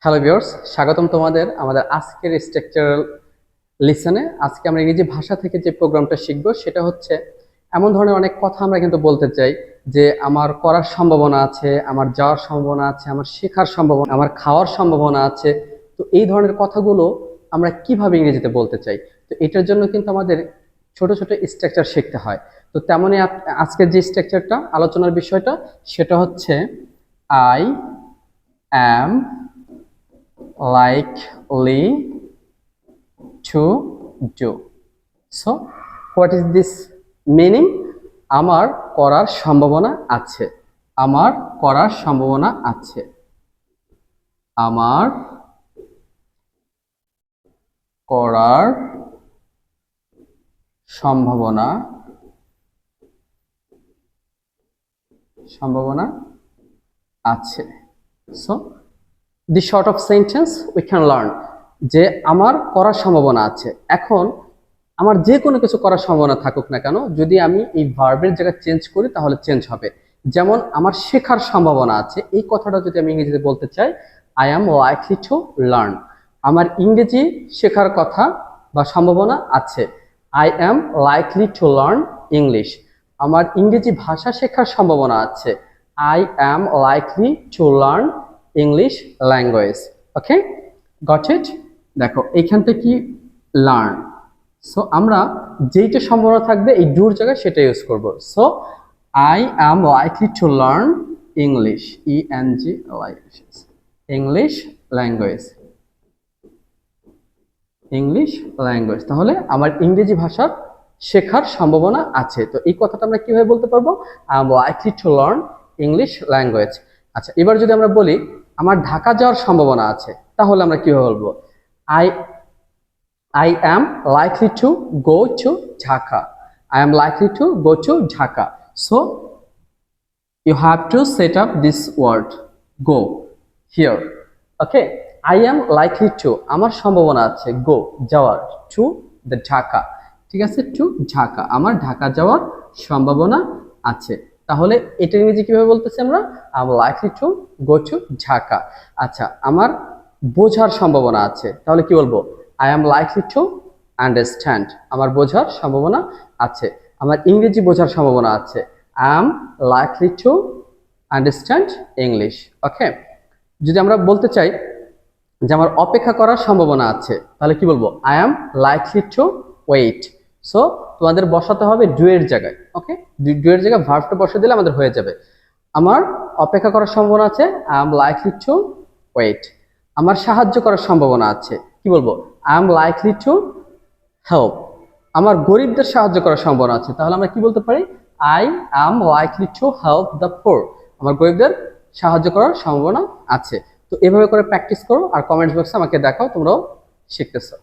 Hello viewers, স্বাগতম তোমাদের আমাদের আজকের স্ট্রাকচারাল লিসনে। আজকে আমরা ইংরেজি ভাষা থেকে যে প্রোগ্রামটা শিখবো সেটা হচ্ছে এমন ধরনের অনেক কথা আমরা কিন্তু বলতে চাই যে আমার করার সম্ভাবনা আছে, আমার যাওয়ার সম্ভাবনা আছে, আমার শেখার সম্ভাবনা, আমার খাওয়ার সম্ভাবনা আছে। তো এই ধরনের কথাগুলো আমরা কিভাবে ইংরেজিতে বলতে চাই, তো এটার জন্য কিন্তু আমাদের ছোট ছোট স্ট্রাকচার শিখতে হয়। তো তেমনই আজকের যে স্ট্রাকচারটা আলোচনার বিষয়টা সেটা হচ্ছে I am likely to do. So, what is this meaning? আমার করার সম্ভাবনা আছে। আমার করার সম্ভাবনা আছে। আমার করার সম্ভাবনা আছে। So, the short of sentence we can learn যে আমার করার সম্ভাবনা আছে। এখন আমার যে কোনো কিছু করার সম্ভাবনা থাকুক না কেন, যদি আমি এই ভার্বের জায়গায় চেঞ্জ করি তাহলে চেঞ্জ হবে। যেমন আমার শেখার সম্ভাবনা আছে, এই কথাটা যদি আমি ইংরেজিতে বলতে চাই I am likely to learn. আমার ইংরেজি শেখার কথা বা সম্ভাবনা আছে। I am likely to learn English. আমার ইংরেজি ভাষা শেখার সম্ভাবনা আছে। I am likely to learn English language. Okay, got it? দেখো এইখান থেকে কি লার্ন, সো আমরা যেইটা সম্ভাবনা থাকবে এই ডুর জায়গায় সেটা ইউজ করব। So I am likely to learn English, ENG English language, English language. তাহলে আমার ইংরেজি ভাষার শেখার সম্ভাবনা আছে। তো এই কথাটা আমরা কিভাবে বলতে পারবো? I am likely to learn English language. আচ্ছা, এবার যদি আমরা বলি আমার ঢাকা যাওয়ার সম্ভাবনা আছে, তাহলে আমরা কিভাবে বলবো? I am likely to go to Dhaka. I am likely to go to Dhaka. So you have to set up this word go here. Okay. I am likely to, আমার সম্ভাবনা আছে go যাওয়ার, to the Dhaka, ঠিক আছে, to Dhaka, আমার ঢাকা যাওয়ার সম্ভাবনা আছে। তাহলে এটা ইংরেজি কিভাবে বলতেছি আমরা? I am likely to go to Dhaka. আচ্ছা, আমার বোঝার সম্ভাবনা আছে, তাহলে কি বলবো? I am likely to understand. আমার বোঝার সম্ভাবনা আছে। আমার ইংরেজি বোঝার সম্ভাবনা আছে। I am likely to understand English. ওকে, যদি আমরা বলতে চাই যে আমার অপেক্ষা করার সম্ভাবনা আছে, তাহলে কি বলবো? I am likely to wait. So তোমাদের বসাতে হবে ডু এর জায়গায়। ওকে, ডু এর জায়গায় ভার্বটা বসিয়ে দিলে আমাদের হয়ে যাবে। আমার অপেক্ষা করার সম্ভাবনা আছে, I am likely to wait. আমার সাহায্য করার সম্ভাবনা আছে, কি বলবো? I am likely to help. আমার গরিবদের সাহায্য করার সম্ভাবনা আছে, তাহলে আমরা কি বলতে পারি? I am likely to help the poor. আমার গরিবদের সাহায্য করার সম্ভাবনা আছে। তো এভাবে করে প্র্যাকটিস করো আর কমেন্টস বক্সে আমাকে দেখাও তোমরাও শিখতেছো।